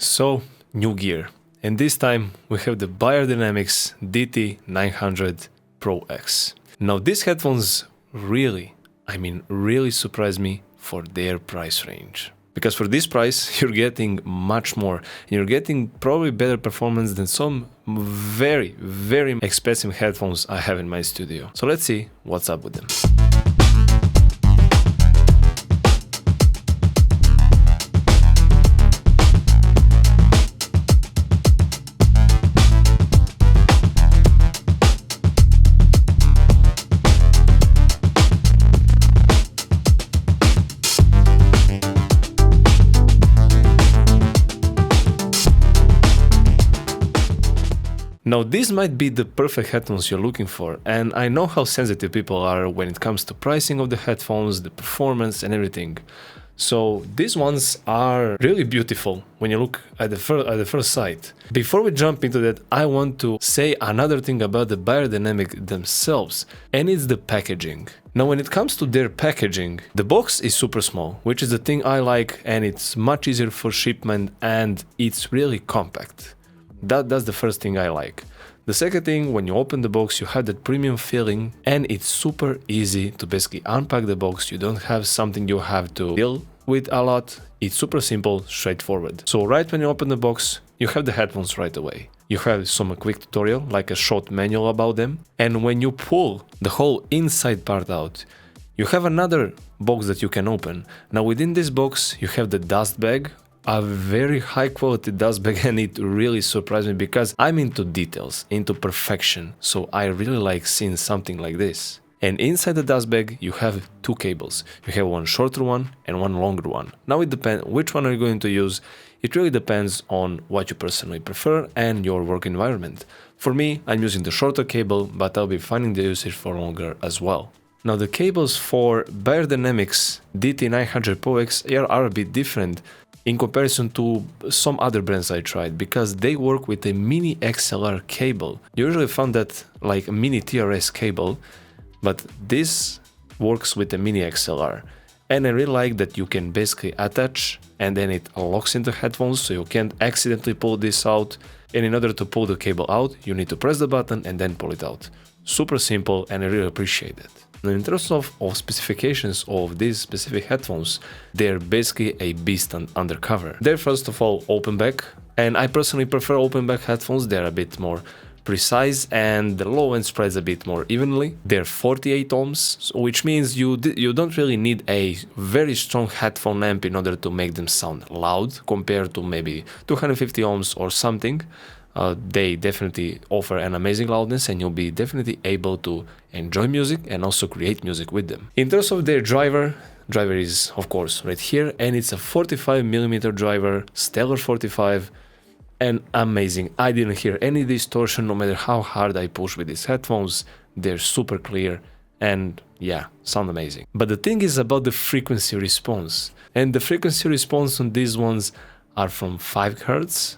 So, new gear. And this time we have the Beyerdynamic DT900 Pro X. Now these headphones really surprised me for their price range. Because for this price, you're getting much more. You're getting probably better performance than some very, very expensive headphones I have in my studio. So let's see what's up with them. Now, this might be the perfect headphones you're looking for, and I know how sensitive people are when it comes to pricing of the headphones, the performance and everything. So these ones are really beautiful when you look at the first sight. Before we jump into that, I want to say another thing about the Beyerdynamic themselves, and it's the packaging. Now, when it comes to their packaging, the box is super small, which is the thing I like, and it's much easier for shipment and it's really compact. That's the first thing I like. The second thing, when you open the box, you have that premium feeling and it's super easy to basically unpack the box. You don't have something you have to deal with a lot. It's super simple, straightforward. So right when you open the box, you have the headphones right away. You have some quick tutorial, like a short manual about them. And when you pull the whole inside part out, you have another box that you can open. Now within this box, you have the dust bag, a very high quality dust bag, and it really surprised me because I'm into details, into perfection, so I really like seeing something like this. And inside the dust bag you have two cables. You have one shorter one and one longer one. Now it depends which one are you going to use. It really depends on what you personally prefer and your work environment. For me, I'm using the shorter cable, but I'll be finding the usage for longer as well. Now the cables for Beyerdynamic DT900 Pro X are a bit different in comparison to some other brands I tried, because they work with a mini XLR cable. You usually found that like a mini TRS cable, but this works with a mini XLR. And I really like that you can basically attach and then it locks into headphones, so you can't accidentally pull this out. And in order to pull the cable out, you need to press the button and then pull it out. Super simple, and I really appreciate it. Now, in terms of specifications of these specific headphones, they're basically a beast undercover. They're first of all open back, and I personally prefer open back headphones. They're a bit more precise and the low end spreads a bit more evenly. They're 48 ohms, which means you don't really need a very strong headphone amp in order to make them sound loud compared to maybe 250 ohms or something. They definitely offer an amazing loudness, and you'll be definitely able to enjoy music and also create music with them. In terms of their driver is of course right here, and it's a 45mm driver, Stellar 45, and amazing. I didn't hear any distortion no matter how hard I push with these headphones. They're super clear and yeah, sound amazing. But the thing is about the frequency response, and the frequency response on these ones are from 5 Hz.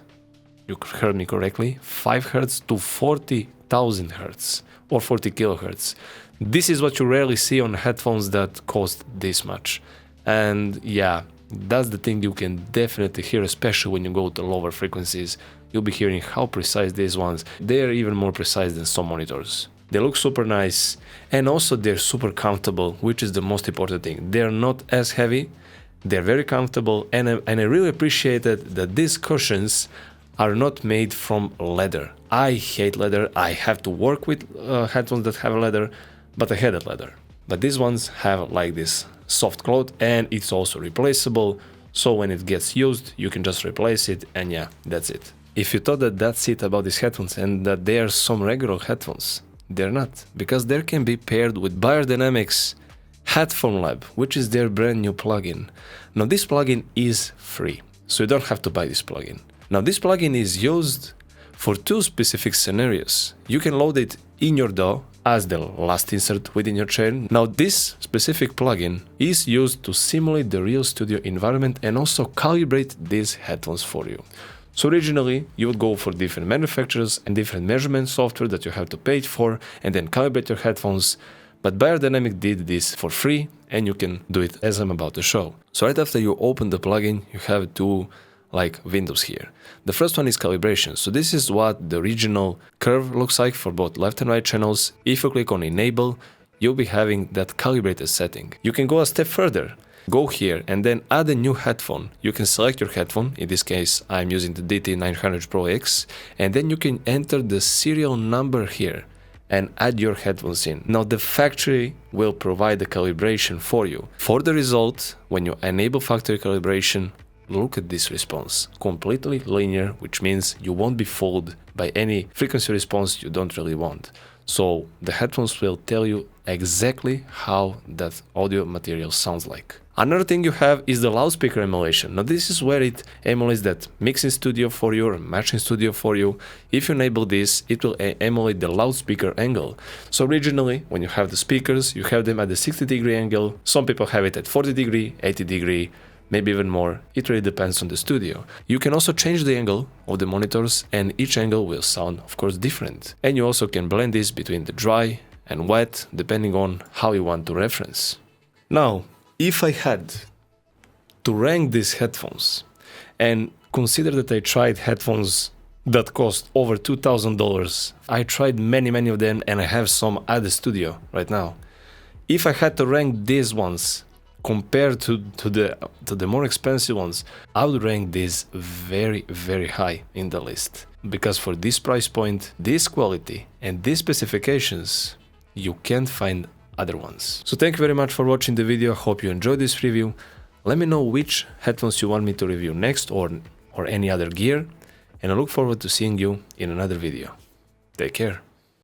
You heard me correctly, 5 Hz to 40,000 Hz or 40 kilohertz. This is what you rarely see on headphones that cost this much. And yeah, that's the thing you can definitely hear, especially when you go to lower frequencies. You'll be hearing how precise these ones. They are even more precise than some monitors. They look super nice, and also they're super comfortable, which is the most important thing. They're not as heavy, they're very comfortable, and I really appreciated that these cushions are not made from leather. I hate leather. I have to work with headphones that have leather, but I had leather. But these ones have like this soft cloth, and it's also replaceable. So when it gets used, you can just replace it, and yeah, that's it. If you thought that that's it about these headphones and that they are some regular headphones, they're not, because they can be paired with Beyerdynamic's Headphone Lab, which is their brand new plugin. Now this plugin is free, so you don't have to buy this plugin. Now this plugin is used for two specific scenarios. You can load it in your DAW as the last insert within your chair. Now this specific plugin is used to simulate the real studio environment and also calibrate these headphones for you. So originally you would go for different manufacturers and different measurement software that you have to pay for and then calibrate your headphones. But Beyerdynamic did this for free, and you can do it as I'm about to show. So right after you open the plugin, you have two like windows here. The first one is calibration. So this is what the original curve looks like for both left and right channels. If you click on enable, you'll be having that calibrated setting. You can go a step further. Go here and then add a new headphone. You can select your headphone. In this case, I'm using the DT900 Pro X, and then you can enter the serial number here and add your headphones in. Now the factory will provide the calibration for you. For the result, when you enable factory calibration, look at this response. Completely linear, which means you won't be fooled by any frequency response you don't really want. So the headphones will tell you exactly how that audio material sounds like. Another thing you have is the loudspeaker emulation. Now this is where it emulates that mixing studio for you or matching studio for you. If you enable this, it will emulate the loudspeaker angle. So originally, when you have the speakers, you have them at the 60-degree angle. Some people have it at 40-degree, 80-degree, maybe even more. It really depends on the studio. You can also change the angle of the monitors, and each angle will sound, of course, different. And you also can blend this between the dry and wet, depending on how you want to reference. Now, if I had to rank these headphones and consider that I tried headphones that cost over $2,000, I tried many of them, and I have some at the studio right now. If I had to rank these ones compared to the more expensive ones, I would rank these very high in the list. Because for this price point, this quality, and these specifications, you can't find other ones. So thank you very much for watching the video. I hope you enjoyed this review. Let me know which headphones you want me to review next, or any other gear, and I look forward to seeing you in another video. Take care.